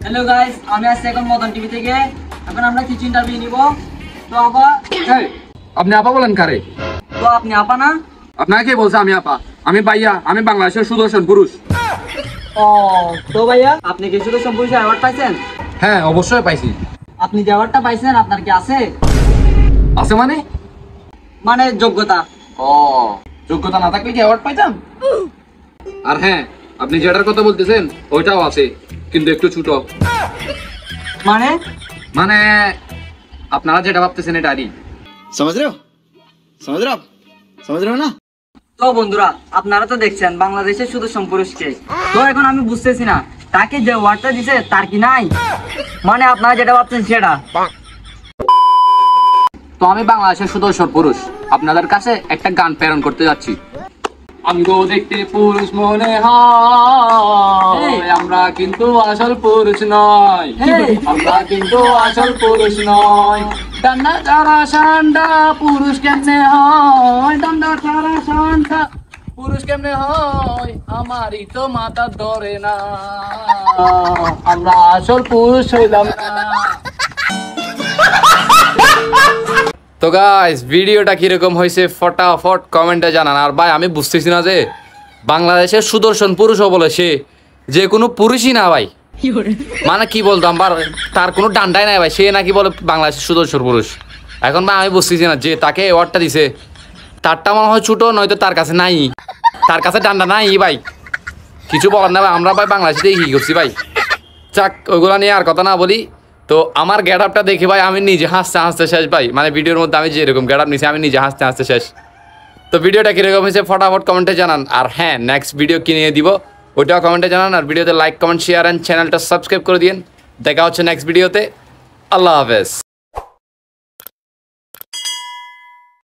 Hello guys, আমি আসছি এখন মদন টিভি থেকে। এখন আমরা কিছু ইন্টারভিউ নিব। তো আপা, আপনি আপা বলেন কারে? তো আপনি আপা না? আপনাকে কে বলছে আমি আপা? আমি ভাইয়া, আমি বাংলাদেশের সুদর্শন পুরুষ। ও তো ভাইয়া, আপনি কি শুধু সম্পূর্ণ অ্যাওয়ার্ড পাইছেন? হ্যাঁ, অবশ্যই পাইছি। আপনি যে অ্যাওয়ার্ডটা পাইছেন আপনার কি আছে? আছে মানে? মানে যোগ্যতা। ও, যোগ্যতা না থাকলে কি অ্যাওয়ার্ড পাইতাম? আর হ্যাঁ, আপনি যেটার কথা বলতেছেন ওইটাও আছে, কিন্তু একটু ছোট। মানে মানে আপনারা যেটা ভাবতেছেন এটা আরই। समझ रहे हो आप समझ रहे हो ना। তো বন্ধুরা, আপনারা তো দেখছেন বাংলাদেশের শুধু পুরুষকে। তো এখন আমি বুঝতেছি না, তাকে যে অ্যাওয়ার্ডটা দিছে তার কি নাই? মানে আপনারা যেটা ভাবছেন সেটা। তো আমি বাংলাদেশের সুদর্শন পুরুষ আপনাদের কাছে একটা গান প্রেরণ করতে যাচ্ছি। আমগো দেখতে পুরুষ মনে হয়, আমরা কিন্তু আসল পুরুষ নয়। আমরা কিন্তু আসল পুরুষ নয়। ডান্ডা ছাড়া সান্ডা পুরুষ কেমনে হয়? ডান্ডা ছাড়া সান্ডা পুরুষ কেমনে হয়? আমারই তো মাথা ধরে না, আমরা আসল পুরুষ হইলাম না। তো গাইস, ভিডিওটা কিরকম হয়েছে ফটাফট কমেন্টে জানান। আর ভাই, আমি বুঝতেছি না যে বাংলাদেশের সুদর্শন পুরুষও বলে সে যে কোনো পুরুষই না ভাই। মানে কি বলতাম, তার কোনো ডান্ডাই নাই ভাই, সে নাকি বলে বাংলাদেশের সুদর্শন পুরুষ। এখন ভাই আমি বুঝতেছি না যে তাকে অ্যাওয়ার্ডটা দিছে তারটা মনে হয় ছোটো, নয়তো তার কাছে নাই, তার কাছে ডান্ডা নাই ভাই। কিছু বলার না ভাই, আমরা ভাই বাংলাদেশে কি করছি ভাই। চাক, ওইগুলো নিয়ে আর কথা না বলি। তো আমার গেট আপটা দেখে ভাই আমি নিজে হাসতে হাসতে শেষ ভাই। মানে ভিডিওর মধ্যে আমি যেরকম গেট আপ নিয়েছি আমি নিজে হাসতে হাসতে শেষ। তো ভিডিওটা কীরকম হয়েছে ফটাফট কমেন্টে জানান। আর হ্যাঁ, নেক্সট ভিডিও কি নিয়ে দিব ওইটাও কমেন্টে জানান। আর ভিডিওতে লাইক কমেন্ট শেয়ার অ্যান্ড চ্যানেলটা সাবস্ক্রাইব করে দিন। দেখা হচ্ছে নেক্সট ভিডিওতে। আল্লাহ হাফেজ।